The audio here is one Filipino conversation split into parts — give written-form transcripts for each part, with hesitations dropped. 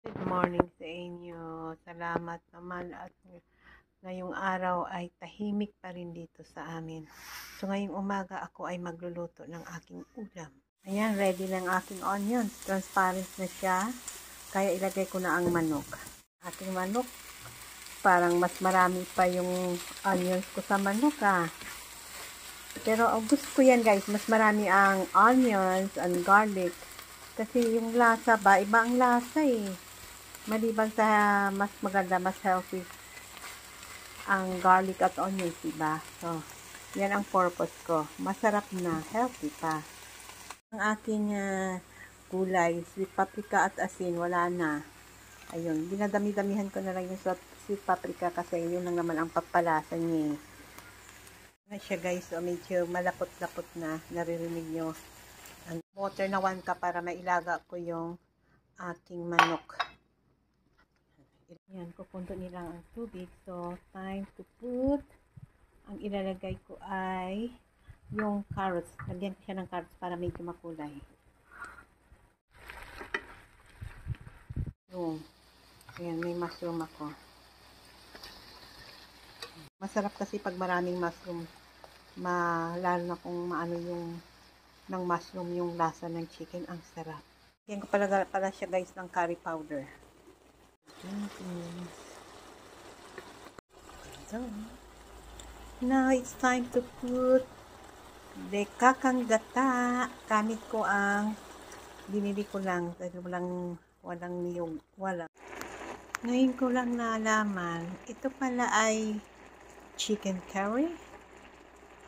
Good morning sa inyo. Salamat naman at ngayong araw ay tahimik pa rin dito sa amin. So ngayong umaga ako ay magluluto ng aking ulam. Ayan, ready na ang aking onions. Transparent na siya. Kaya ilagay ko na ang manok. Aking manok, parang mas marami pa yung onions ko sa manok Pero gusto ko yan guys, mas marami ang onions and garlic. Kasi yung lasa ba, iba ang lasa Maliban sa mas maganda, mas healthy ang garlic at onions, diba? So, yan ang purpose ko. Masarap na, healthy pa. Ang aking gulay, sweet paprika at asin, wala na. Ayun, dinadami-damihan ko na lang yung sweet paprika kasi yun lang naman ang papalasa niya. Na siya guys, so medyo malapot-lapot na, naririnig nyo. And water na 1 cup para mailaga ko yung aking manok. Yan, kukunto nilang ang tubig. So, time to put, ang ilalagay ko ay yung carrots. Lagyan ko siya ng carrots para medyo makulay. Yung, ayan, may mushroom ako. Masarap kasi pag maraming mushroom. Lalo na kung maano yung ng mushroom yung lasa ng chicken, ang sarap. Yan ko pala siya guys ng curry powder. So, now it's time to put the kakang gata. Gamit ko ang binili ko lang dahil walang niyog, wala. Ngayon ko lang nalaman, ito pala ay chicken curry.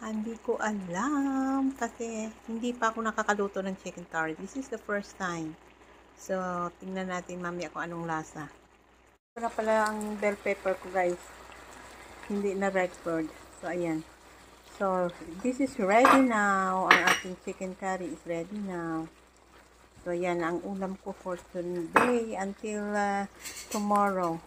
Hindi ko alam kasi hindi pa ako nakakaluto ng chicken curry. This is the first time. So, tingnan natin mamaya kung anong lasa. Ito na pala ang bell pepper ko guys. Hindi na red bird. So, ayan. So, this is ready now. Ang ating chicken curry is ready now. So, yan ang ulam ko for today until tomorrow.